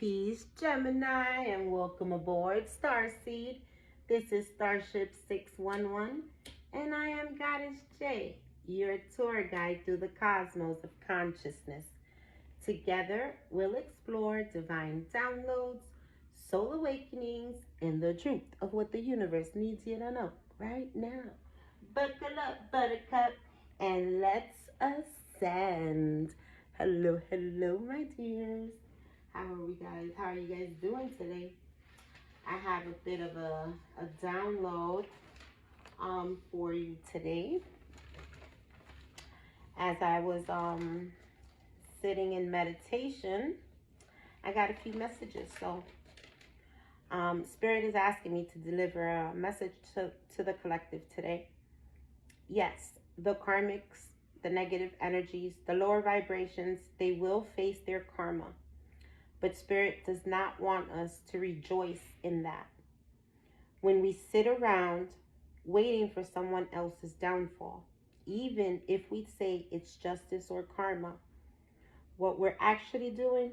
Peace, Gemini, and welcome aboard Starseed. This is Starship 611, and I am Goddess J, your tour guide through the cosmos of consciousness. Together, we'll explore divine downloads, soul awakenings, and the truth of what the universe needs you to know right now. Buckle up, Buttercup, and let's ascend. Hello, hello, my dears. How are you guys doing today? I have a bit of a download for you today. As I was sitting in meditation, I got a few messages. So Spirit is asking me to deliver a message to the collective today. Yes, the karmics, the negative energies, the lower vibrations, they will face their karma. But Spirit does not want us to rejoice in that. When we sit around waiting for someone else's downfall, even if we say it's justice or karma, what we're actually doing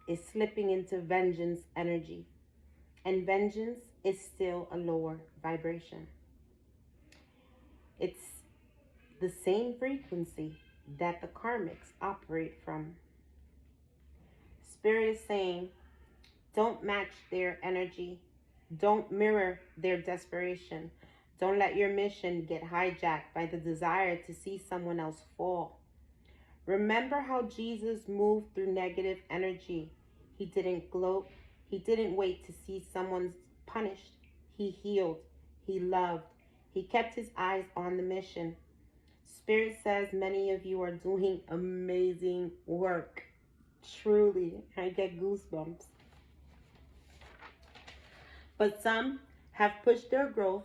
is slipping into vengeance energy. And vengeance is still a lower vibration. It's the same frequency that the karmics operate from. Spirit is saying, don't match their energy. Don't mirror their desperation. Don't let your mission get hijacked by the desire to see someone else fall. Remember how Jesus moved through negative energy. He didn't gloat. He didn't wait to see someone punished. He healed. He loved. He kept his eyes on the mission. Spirit says many of you are doing amazing work. Truly, I get goosebumps. But some have pushed their growth,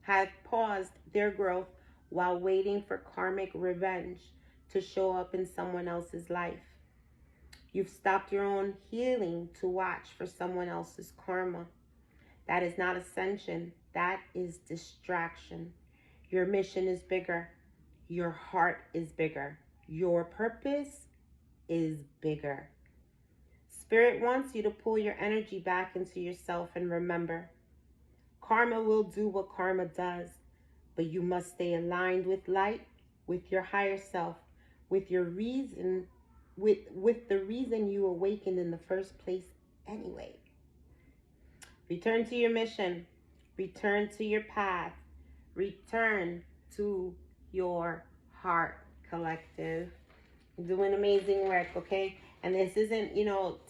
have paused their growth while waiting for karmic revenge to show up in someone else's life. You've stopped your own healing to watch for someone else's karma. That is not ascension. That is distraction. Your mission is bigger. Your heart is bigger. Your purpose is bigger. Spirit wants you to pull your energy back into yourself and remember, karma will do what karma does, but you must stay aligned with light, with your higher self, with your reason, with the reason you awakened in the first place anyway. Return to your mission. Return to your path. Return to your heart, collective. Doing amazing work, okay? And this isn't,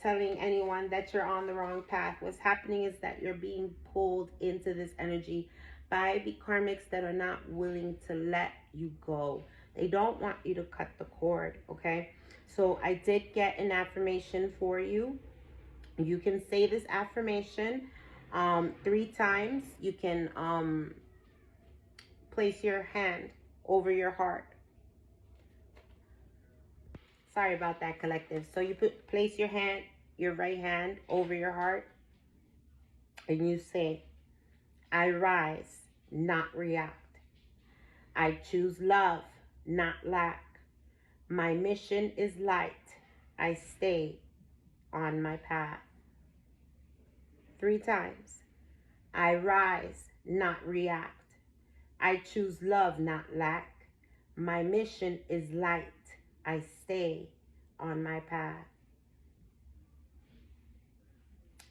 telling anyone that you're on the wrong path. What's happening is that you're being pulled into this energy by the karmics that are not willing to let you go. They don't want you to cut the cord, okay? So I did get an affirmation for you. You can say this affirmation 3 times. You can place your hand over your heart. Sorry about that, collective. So you place your right hand over your heart, and you say, I rise, not react. I choose love, not lack. My mission is light. I stay on my path. 3 times. I rise, not react. I choose love, not lack. My mission is light. I stay on my path.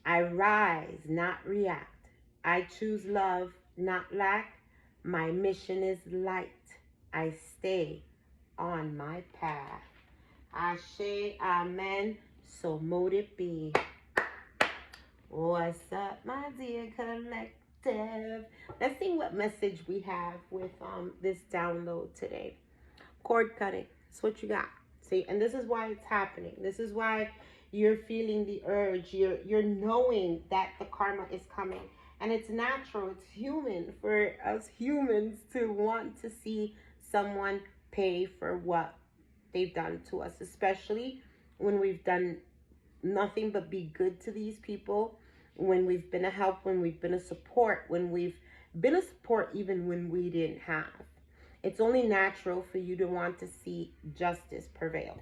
I rise, not react. I choose love, not lack. My mission is light. I stay on my path. Ashe, amen. So mote it be. What's up, my dear collective? Let's see what message we have with this download today. Cord cutting. That's what you got. See, and this is why it's happening. This is why you're feeling the urge. You're knowing that the karma is coming. And it's natural. It's human for us humans to want to see someone pay for what they've done to us, especially when we've done nothing but be good to these people, when we've been a help, when we've been a support, when we've been a support even when we didn't have. It's only natural for you to want to see justice prevailed.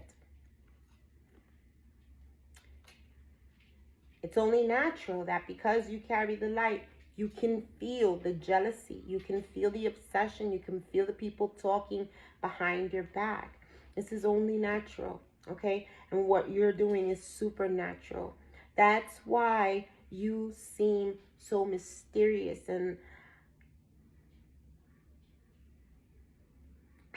It's only natural that because you carry the light, you can feel the jealousy, you can feel the obsession, you can feel the people talking behind your back. This is only natural, okay? And what you're doing is supernatural. That's why you seem so mysterious and,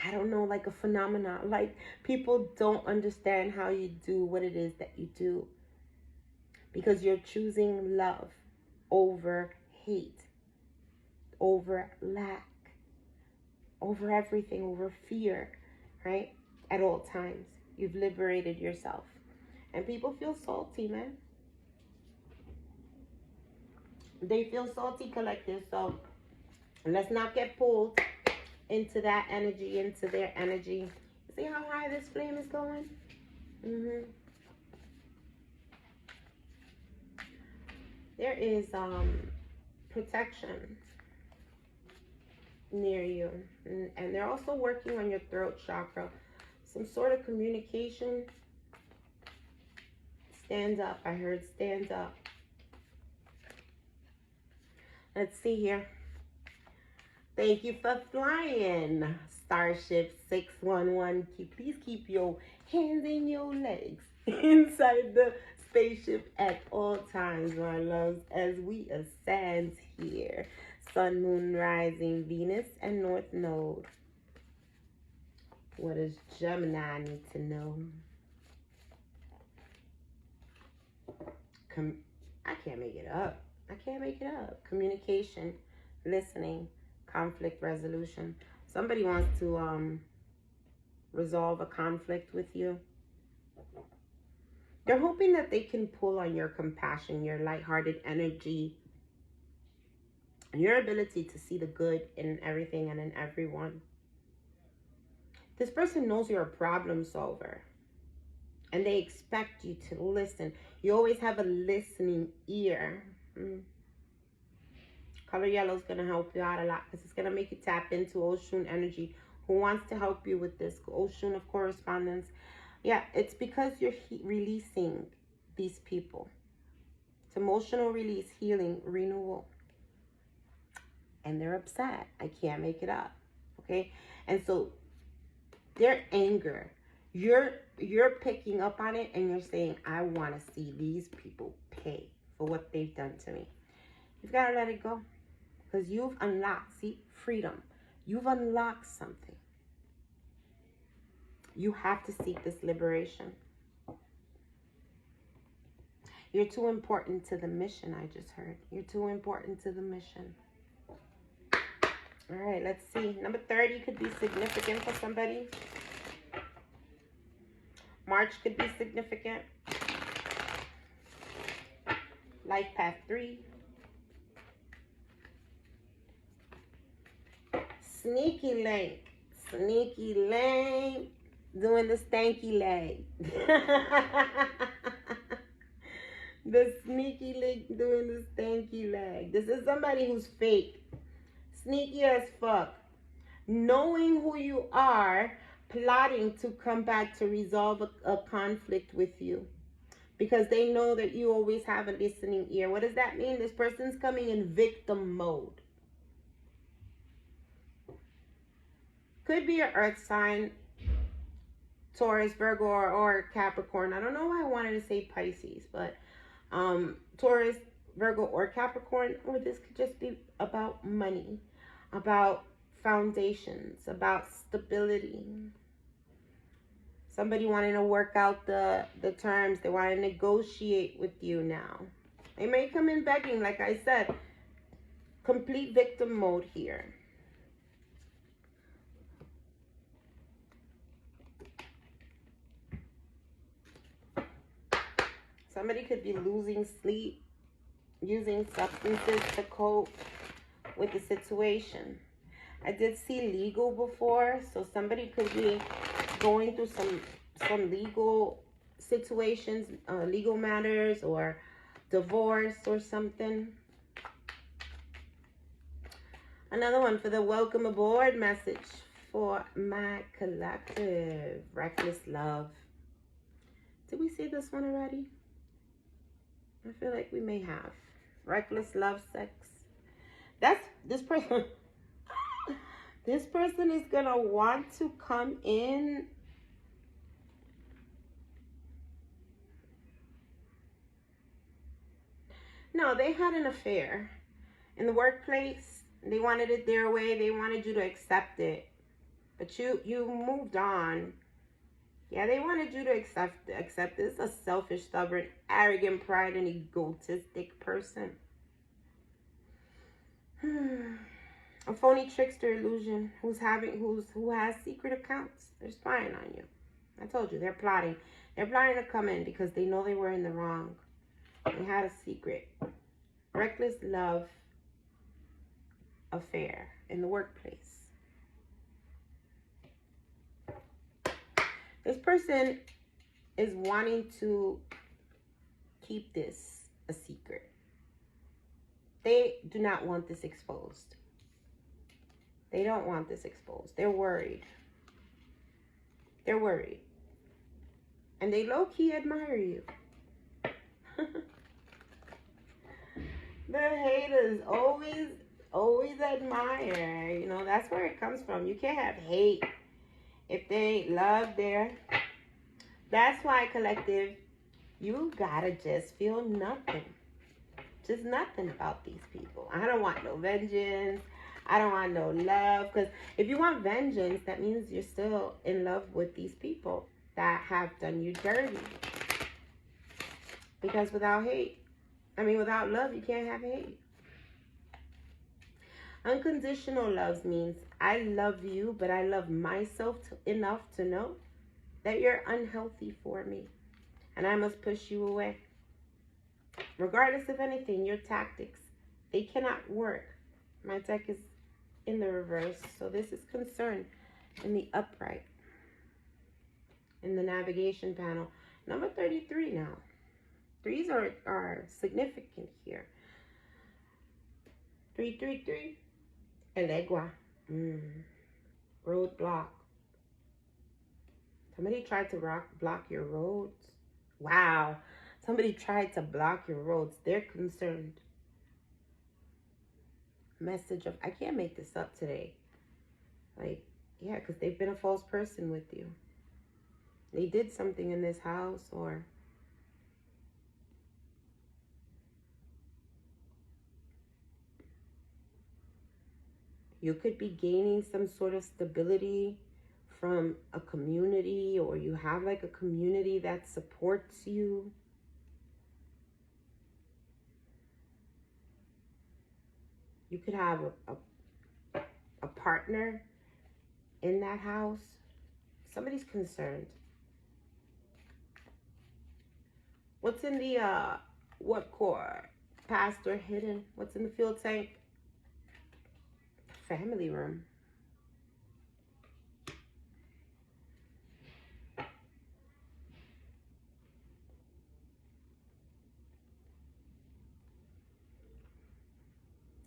I don't know, like a phenomenon. Like, people don't understand how you do what it is that you do, because you're choosing love over hate, over lack, over everything, over fear, right? At all times, you've liberated yourself. And people feel salty, man. They feel salty, collective. So let's not get pulled into that energy, into their energy. See how high this flame is going? There is protection near you, and they're also working on your throat chakra. Some sort of communication. Stand up. I heard stand up. Let's see here. Thank you for flying, Starship 611. Please keep your hands in your legs inside the spaceship at all times, my loves, as we ascend here. Sun, Moon, Rising, Venus, and North Node. What does Gemini need to know? I can't make it up. I can't make it up. Communication, listening, conflict resolution. Somebody wants to resolve a conflict with you. They're hoping that they can pull on your compassion, your lighthearted energy, and your ability to see the good in everything and in everyone. This person knows you're a problem solver, and they expect you to listen. You always have a listening ear. Color yellow is going to help you out a lot, because it's going to make you tap into Oshun energy, who wants to help you with this. Oshun of correspondence. Yeah, it's because you're releasing these people. It's emotional release, healing, renewal. And they're upset. I can't make it up. Okay? And so their anger, you're picking up on it, and you're saying, I want to see these people pay for what they've done to me. You've got to let it go, because you've unlocked, see, freedom. You've unlocked something. You have to seek this liberation. You're too important to the mission, I just heard. You're too important to the mission. All right, let's see. Number 30 could be significant for somebody. March could be significant. Life path 3. Sneaky link. Sneaky link. Doing the stanky leg. The sneaky link doing the stanky leg. This is somebody who's fake. Sneaky as fuck. Knowing who you are, plotting to come back to resolve a conflict with you. Because they know that you always have a listening ear. What does that mean? This person's coming in victim mode. Could be an earth sign, Taurus, Virgo, or Capricorn. I don't know why I wanted to say Pisces, but Taurus, Virgo, or Capricorn. Or this could just be about money, about foundations, about stability. Somebody wanting to work out the terms. They want to negotiate with you now. They may come in begging, like I said. Complete victim mode here. Somebody could be losing sleep, using substances to cope with the situation. I did see legal before, so somebody could be going through some legal situations, legal matters, or divorce or something. Another one for the welcome aboard message for my collective. Reckless love. Did we see this one already? I feel like we may have. Reckless love, sex. That's this person. This person is gonna want to come in. No, they had an affair in the workplace. They wanted it their way. They wanted you to accept it, but you moved on. Yeah, they wanted you to accept this. A selfish, stubborn, arrogant, pride, and egotistic person. A phony trickster illusion who has secret accounts. They're spying on you. I told you, they're plotting. They're plotting to come in because they know they were in the wrong. They had a secret. Reckless love affair in the workplace. This person is wanting to keep this a secret. They do not want this exposed. They don't want this exposed. They're worried. They're worried. And they low-key admire you. The haters always admire. You know, that's where it comes from. You can't have hate if they love their... That's why, collective, you gotta just feel nothing. Just nothing about these people. I don't want no vengeance. I don't want no love. Because if you want vengeance, that means you're still in love with these people that have done you dirty. Because without love, you can't have hate. Unconditional love means I love you, but I love myself enough to know that you're unhealthy for me. And I must push you away. Regardless of anything, your tactics, they cannot work. My deck is in the reverse, so this is concern in the upright. In the navigation panel. Number 33 now. Threes are significant here. 333. Elegua. Roadblock. Somebody tried to block your roads. Wow. Somebody tried to block your roads. They're concerned. Message of, I can't make this up today. Like, yeah, because they've been a false person with you. They did something in this house, or you could be gaining some sort of stability from a community, or you have like a community that supports you. You could have a partner in that house. Somebody's concerned. What's in the, what core? Past or hidden? What's in the fuel tank? Family room.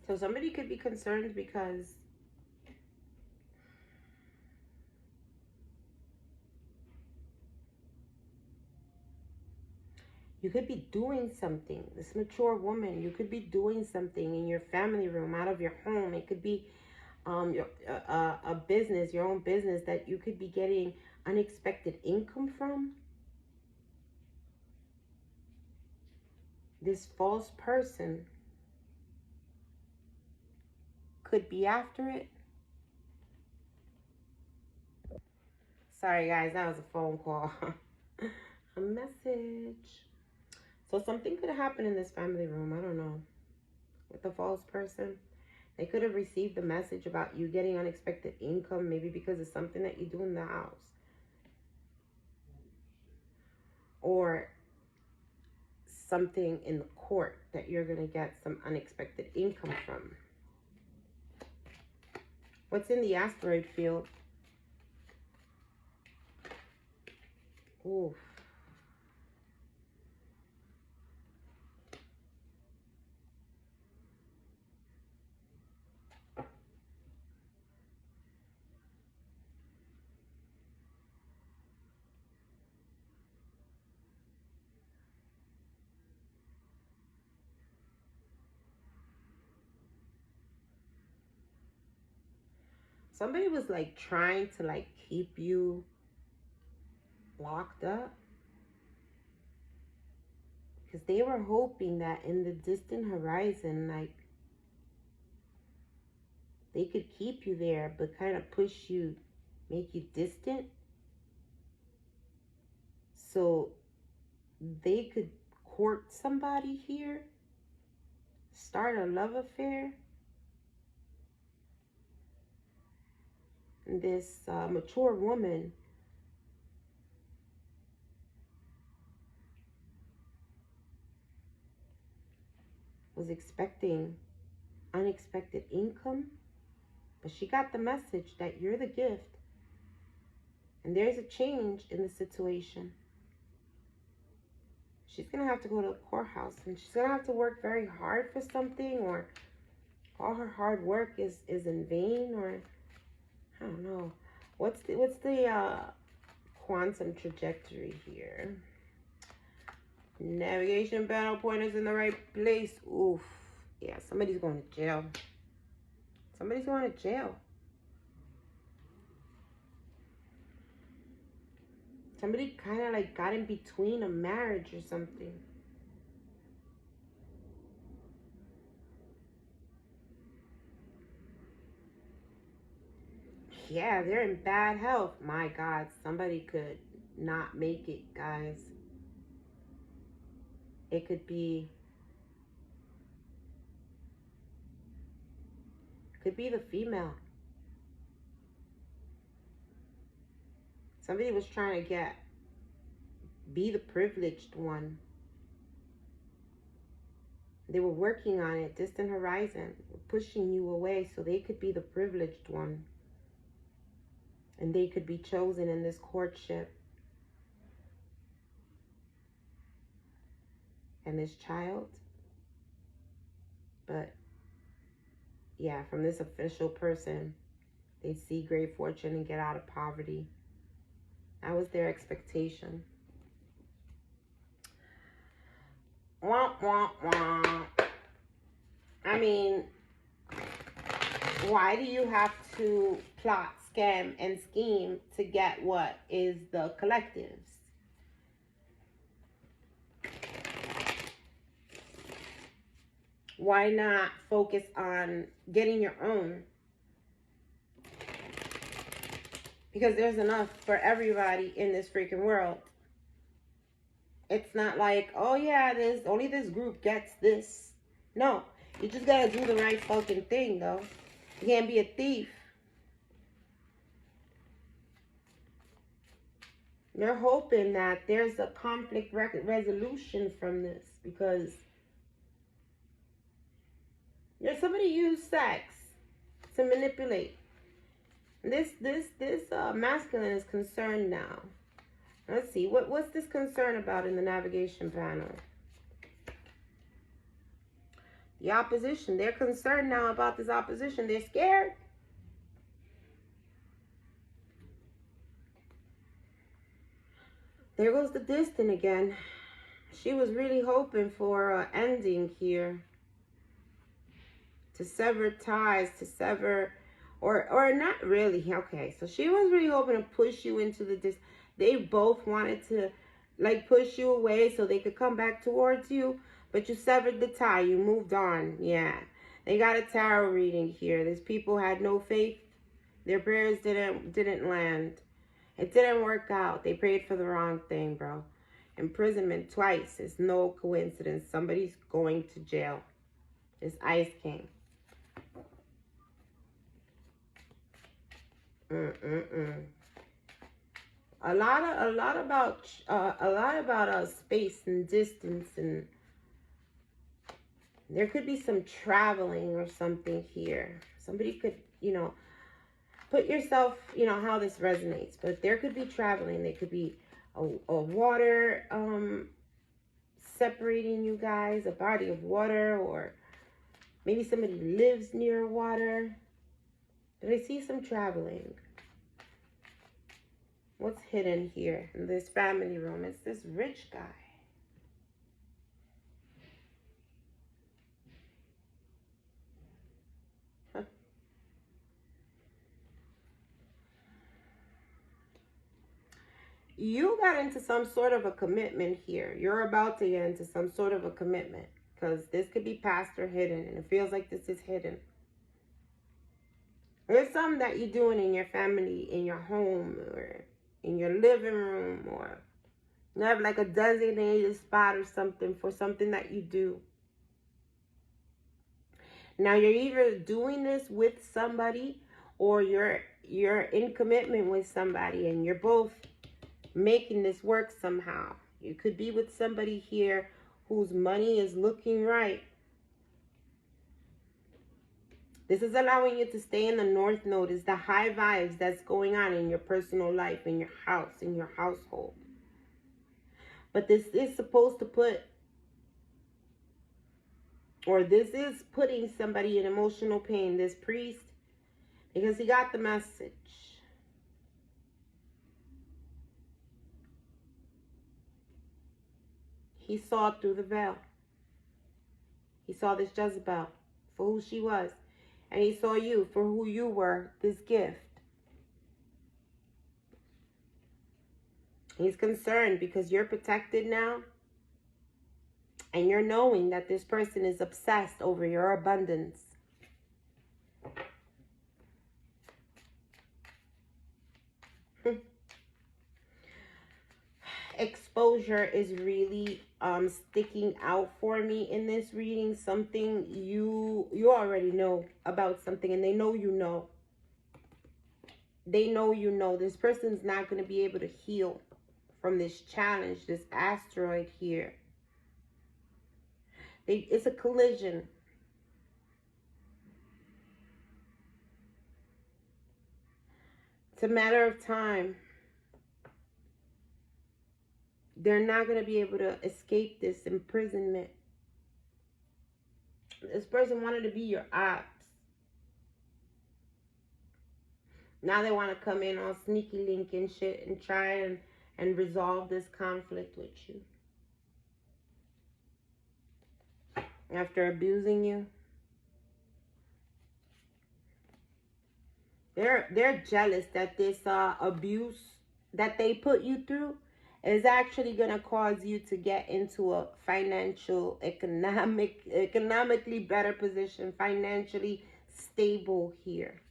So somebody could be concerned because you could be doing something. This mature woman, you could be doing something in your family room, out of your home. It could be a business, your own business, that you could be getting unexpected income from. This false person could be after it. Sorry guys, that was a phone call. A message. So something could have happened in this family room. I don't know. With the false person. They could have received a message about you getting unexpected income. Maybe because of something that you do in the house. Or something in the court that you're going to get some unexpected income from. What's in the asteroid field? Oof. somebody was like trying to like keep you locked up. Because they were hoping that in the distant horizon, like, they could keep you there, but kind of push you, make you distant. So they could court somebody here, start a love affair. And this mature woman was expecting unexpected income, but she got the message that you're the gift and there's a change in the situation. She's gonna have to go to the courthouse and she's gonna have to work very hard for something, or all her hard work is in vain, or I don't know. What's the quantum trajectory here? Navigation panel pointers in the right place. Oof. Yeah, somebody's going to jail. Somebody's going to jail. Somebody kind of like got in between a marriage or something. Yeah, they're in bad health. My God, somebody could not make it, guys. It could be the female. Somebody was trying to be the privileged one. They were working on it, distant horizon, pushing you away so they could be the privileged one. And they could be chosen in this courtship. And this child. But yeah, from this official person, they'd see great fortune and get out of poverty. That was their expectation. Wah, wah, wah. I mean, why do you have to plot, scam, and scheme to get what is the collectives? Why not focus on getting your own? Because there's enough for everybody in this freaking world. It's not like, oh yeah, only this group gets this. No, you just gotta do the right fucking thing, though. You can't be a thief. They're hoping that there's a conflict resolution from this, because somebody used sex to manipulate. This masculine is concerned now. Let's see, what's this concern about in the navigation panel? The opposition. They're concerned now about this opposition. They're scared. There goes the distant again. She was really hoping for an ending here. To sever ties, to sever, or not really. Okay, so she was really hoping to push you into the distant. They both wanted to like push you away so they could come back towards you, but you severed the tie. You moved on. Yeah. They got a tarot reading here. These people had no faith. Their prayers didn't land. It didn't work out. They prayed for the wrong thing, bro. Imprisonment twice is no coincidence. Somebody's going to jail. This Ice King. A lot about space and distance, and there could be some traveling or something here. Somebody could, put yourself, how this resonates, but there could be traveling. There could be a water separating you guys, a body of water, or maybe somebody lives near water. But I see some traveling. What's hidden here in this family room? It's this rich guy. You got into some sort of a commitment here. You're about to get into some sort of a commitment. Because this could be past or hidden. And it feels like this is hidden. There's something that you're doing in your family, in your home, or in your living room, or you have like a designated spot or something for something that you do. Now you're either doing this with somebody, or you're in commitment with somebody, and you're both making this work somehow. You could be with somebody here whose money is looking right. This is allowing you to stay in the North Node. Is the high vibes that's going on in your personal life, in your house, in your household. But this is supposed to put, or this is putting somebody in emotional pain, this priest, because he got the message. He saw through the veil. He saw this Jezebel for who she was. And he saw you for who you were, this gift. He's concerned because you're protected now. And you're knowing that this person is obsessed over your abundance. Exposure is really sticking out for me in this reading. Something you already know about something, and they know you know. They know you know. This person's not going to be able to heal from this challenge, this asteroid here. It's a collision. It's a matter of time. They're not going to be able to escape this imprisonment. This person wanted to be your ops. Now they want to come in on sneaky link and shit and try and resolve this conflict with you. After abusing you. They're jealous that this abuse that they put you through is actually going to cause you to get into a economically better position, financially stable here.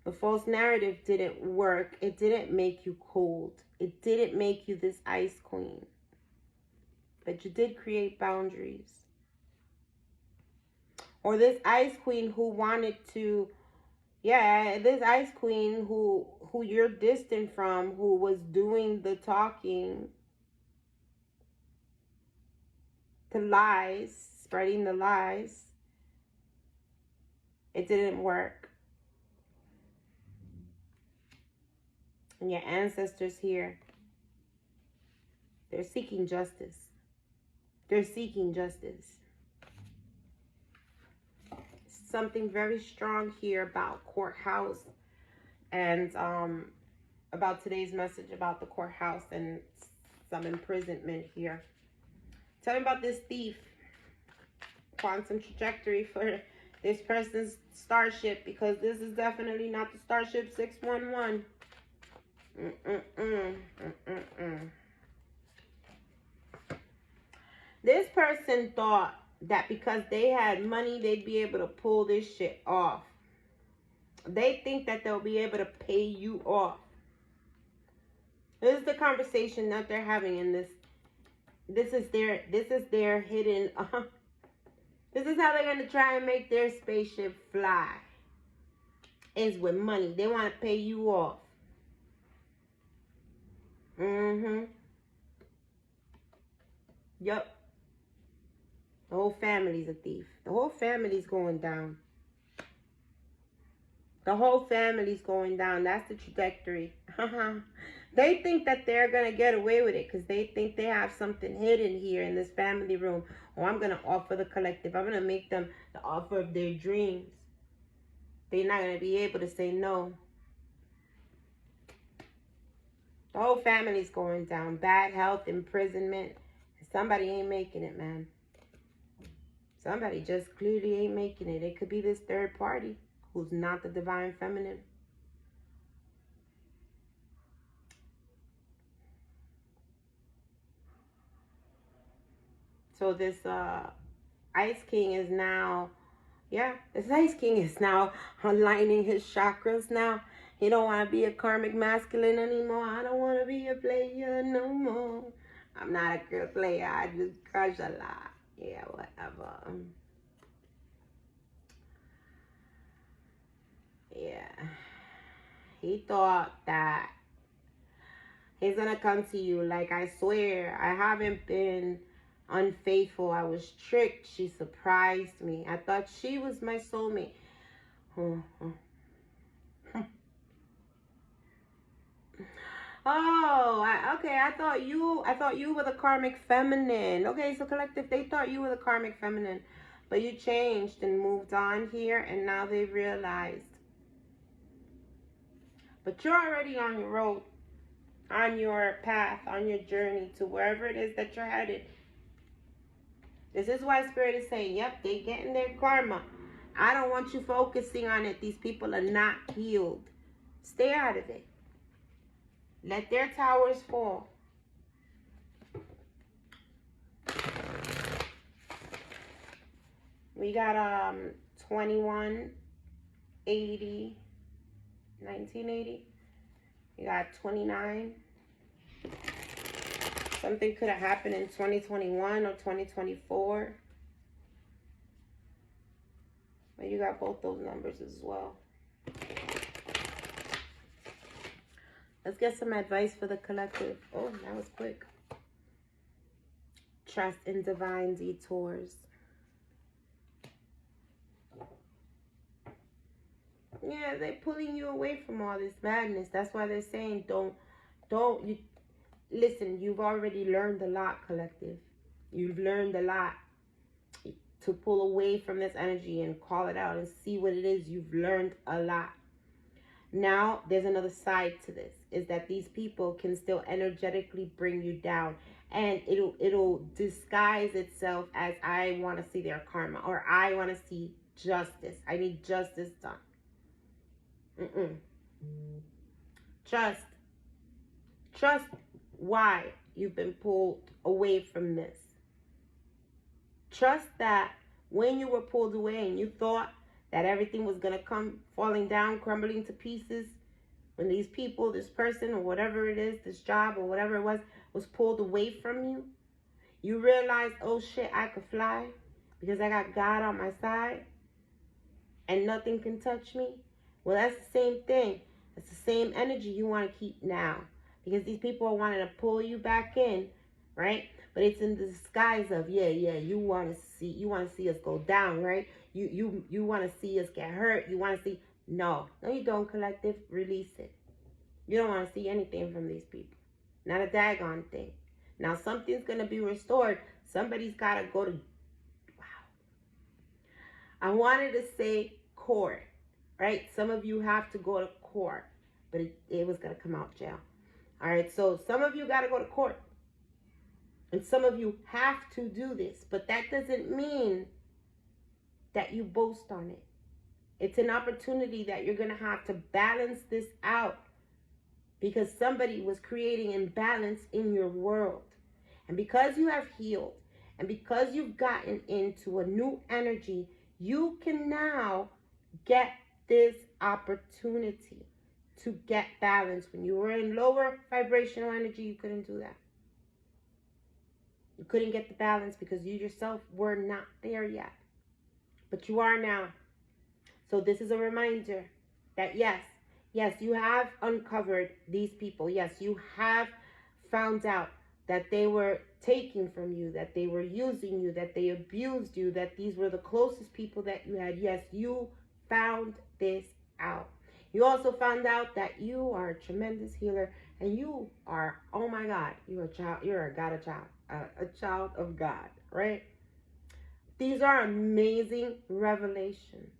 The false narrative didn't work. It didn't make you cold. It didn't make you this ice queen. But you did create boundaries. Or this ice queen who wanted to, this ice queen who you're distant from, who was doing the talking, the lies, spreading the lies. It didn't work. And your ancestors here, they're seeking justice. They're seeking justice. Something very strong here about courthouse and about today's message about the courthouse and some imprisonment here. Tell me about this thief. Quantum trajectory for this person's starship, because this is definitely not the Starship 611. This person thought that because they had money, they'd be able to pull this shit off. They think that they'll be able to pay you off. This is the conversation that they're having in this. This is their hidden. This is how they're going to try and make their spaceship fly. Is with money. They want to pay you off. Yup. The whole family's a thief. The whole family's going down. The whole family's going down. That's the trajectory. They think that they're going to get away with it because they think they have something hidden here in this family room. Oh, I'm going to offer the collective. I'm going to make them the offer of their dreams. They're not going to be able to say no. The whole family's going down. Bad health, imprisonment. Somebody ain't making it, man. Somebody just clearly ain't making it. It could be this third party who's not the divine feminine. So this Ice King is now, yeah, this Ice King is now aligning his chakras now. He don't want to be a karmic masculine anymore. I don't want to be a player no more. I'm not a good player. I just crush a lot. Yeah, whatever. Yeah. He thought that he's going to come to you like, I swear, I haven't been unfaithful. I was tricked. She surprised me. I thought she was my soulmate. Oh, okay. I thought you were the karmic feminine. Okay, so collective, they thought you were the karmic feminine, but you changed and moved on here, and now they realized. But you're already on your road, on your path, on your journey to wherever it is that you're headed. This is why Spirit is saying, yep, they getting their karma. I don't want you focusing on it. These people are not healed. Stay out of it. Let their towers fall. We got 2180, 1980. We got 29. Something could have happened in 2021 or 2024. But you got both those numbers as well. Let's get some advice for the collective. Oh, that was quick. Trust in divine detours. Yeah, they're pulling you away from all this madness. That's why they're saying you listen, you've already learned a lot, collective. You've learned a lot to pull away from this energy and call it out and see what it is. You've learned a lot. Now, there's another side to this, is that these people can still energetically bring you down, and it'll disguise itself as, I want to see their karma, or I want to see justice. I need justice done. Trust why you've been pulled away from this. Trust that when you were pulled away and you thought that everything was going to come falling down, crumbling to pieces, when these people, this person, or whatever it is, this job or whatever it was pulled away from you, you realized, oh shit, I could fly because I got God on my side and nothing can touch me. Well, that's the same thing. It's the same energy you want to keep now, because these people are wanting to pull you back in, right? But it's in the disguise of, yeah, you want to see us go down, right? You want to see us get hurt. You want to see, no, you don't, collective. Release it. You don't want to see anything from these people. Not a daggone thing. Now, something's going to be restored. Somebody's got to go to, wow. I wanted to say court, right? Some of you have to go to court, but it was going to come out jail. All right, so some of you got to go to court. And some of you have to do this, but that doesn't mean that you boast on it. It's an opportunity that you're going to have to balance this out, because somebody was creating imbalance in your world. And because you have healed, and because you've gotten into a new energy, you can now get this opportunity to get balance. When you were in lower vibrational energy, you couldn't do that. You couldn't get the balance because you yourself were not there yet. But you are now. So this is a reminder that yes, you have uncovered these people. Yes, you have found out that they were taking from you, that they were using you, that they abused you, that these were the closest people that you had. Yes, you found this out. You also found out that you are a tremendous healer, and you are, oh my God, you're a child, you're a child of God, right? These are amazing revelations.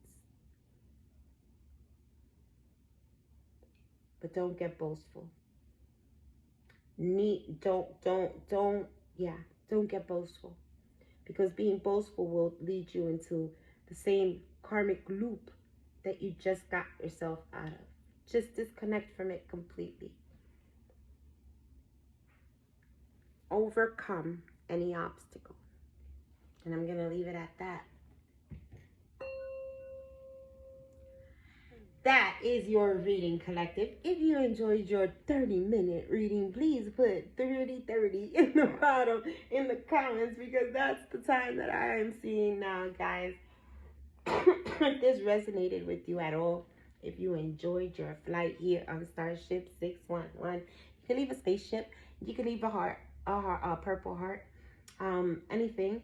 But don't get boastful. Don't get boastful. Because being boastful will lead you into the same karmic loop that you just got yourself out of. Just disconnect from it completely. Overcome any obstacle. And I'm going to leave it at that. That is your reading, collective. If you enjoyed your 30-minute reading, please put 30 in the bottom in the comments, because that's the time that I am seeing now, guys. If this resonated with you at all, if you enjoyed your flight here on Starship 611, you can leave a spaceship, you can leave a heart, a purple heart, anything.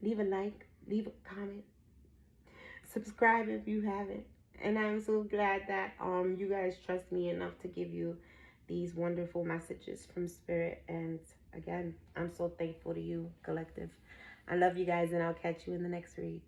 Leave a like, leave a comment, subscribe if you haven't. And I'm so glad that you guys trust me enough to give you these wonderful messages from Spirit. And again, I'm so thankful to you, collective. I love you guys, and I'll catch you in the next read.